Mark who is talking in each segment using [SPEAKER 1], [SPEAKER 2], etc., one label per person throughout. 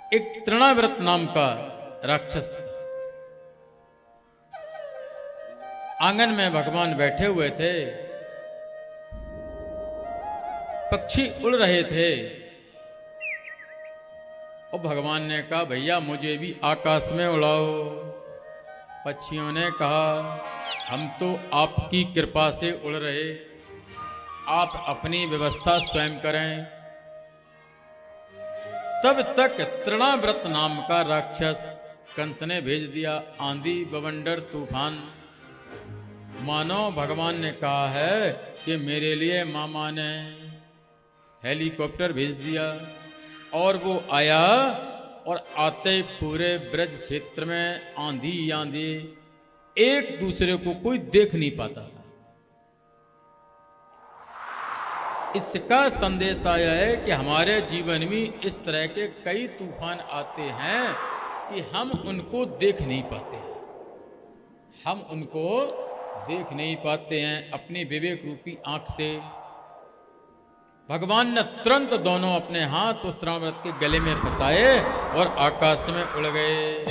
[SPEAKER 1] एक तृणाव्रत नाम का राक्षस था। आंगन में भगवान बैठे हुए थे, पक्षी उड़ रहे थे और भगवान ने कहा भैया मुझे भी आकाश में उड़ाओ। पक्षियों ने कहा हम तो आपकी कृपा से उड़ रहे, आप अपनी व्यवस्था स्वयं करें। तब तक तृणाव्रत नाम का राक्षस कंस ने भेज दिया आंधी बवंडर तूफान। मानो भगवान ने कहा है कि मेरे लिए मामा ने हेलीकॉप्टर भेज दिया और वो आया और आते ही पूरे ब्रज क्षेत्र में आंधी आंधी, एक दूसरे को कोई देख नहीं पाता था। इसका संदेश आया है कि हमारे जीवन में इस तरह के कई तूफान आते हैं कि हम उनको देख नहीं पाते हैं, हम उनको देख नहीं पाते हैं अपनी विवेक रूपी आंख से। भगवान ने तुरंत दोनों अपने हाथ उस तृणाव्रत के गले में फंसाए और आकाश में उड़ गए।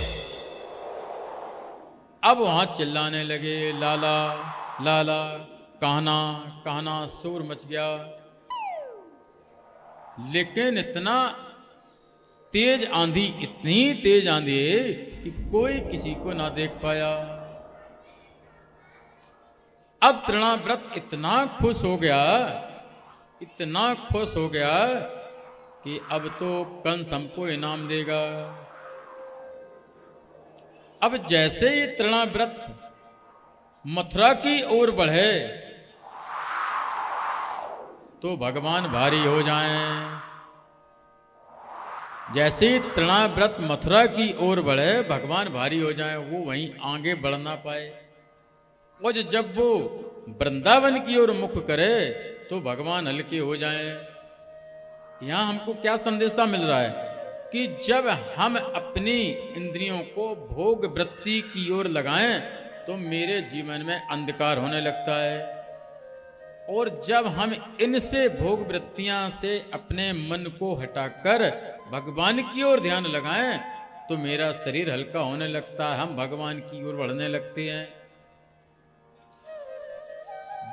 [SPEAKER 1] अब वहां चिल्लाने लगे लाला लाला, कहना कहना, शोर मच गया। लेकिन इतना तेज आंधी, इतनी तेज आंधी कि कोई किसी को ना देख पाया। अब तृणाव्रत इतना खुश हो गया, इतना खुश हो गया कि अब तो कंस हमको इनाम देगा। अब जैसे ही तृणाव्रत मथुरा की ओर बढ़े तो भगवान भारी हो जाएं। जैसे ही तृणाव्रत मथुरा की ओर बढ़े भगवान भारी हो जाएं, वो वहीं आगे बढ़ ना पाए। और जब वो वृंदावन की ओर मुख करे तो भगवान हल्के हो जाएं। यहां हमको क्या संदेशा मिल रहा है कि जब हम अपनी इंद्रियों को भोग वृत्ति की ओर लगाएं तो मेरे जीवन में अंधकार होने लगता है, और जब हम इनसे भोग वृत्तियां से अपने मन को हटाकर भगवान की ओर ध्यान लगाएं तो मेरा शरीर हल्का होने लगता है, हम भगवान की ओर बढ़ने लगते हैं।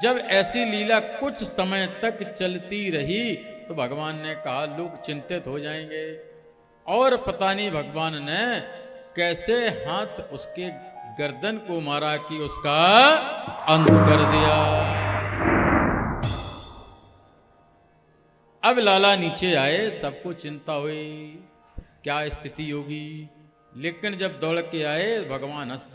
[SPEAKER 1] जब ऐसी लीला कुछ समय तक चलती रही तो भगवान ने कहा लोग चिंतित हो जाएंगे, और पता नहीं भगवान ने कैसे हाथ उसके गर्दन को मारा कि उसका अंत कर दिया। अब लाला नीचे आए, सबको चिंता हुई क्या स्थिति होगी। लेकिन जब दौड़ के आए भगवान हंस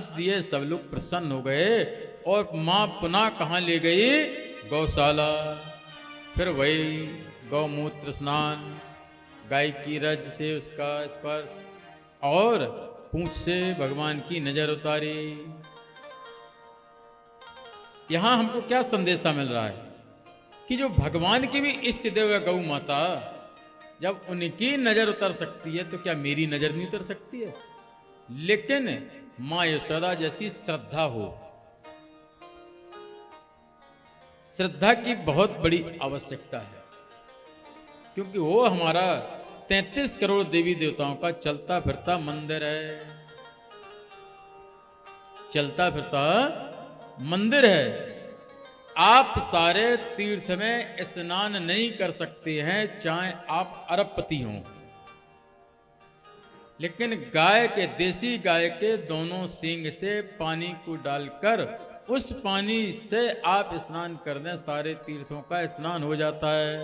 [SPEAKER 1] दिए, सब लोग प्रसन्न हो गए। और मां पुनः कहां ले गई? गौशाला। फिर वही गौमूत्र स्नान, गाय की रज से उसका स्पर्श और पूंछ से भगवान की नजर उतारी। यहां हमको क्या संदेशा मिल रहा है कि जो भगवान की भी इष्ट देव गौ माता, जब उनकी नजर उतर सकती है तो क्या मेरी नजर नहीं उतर सकती है? लेकिन मां यशोदा जैसी श्रद्धा हो, श्रद्धा की बहुत बड़ी आवश्यकता है, क्योंकि वो हमारा 33 करोड़ देवी देवताओं का चलता फिरता मंदिर है, चलता फिरता मंदिर है। आप सारे तीर्थ में स्नान नहीं कर सकते हैं चाहे आप अरबपति हों, लेकिन गाय के, देसी गाय के दोनों सींग से पानी को डालकर उस पानी से आप स्नान कर दें, सारे तीर्थों का स्नान हो जाता है।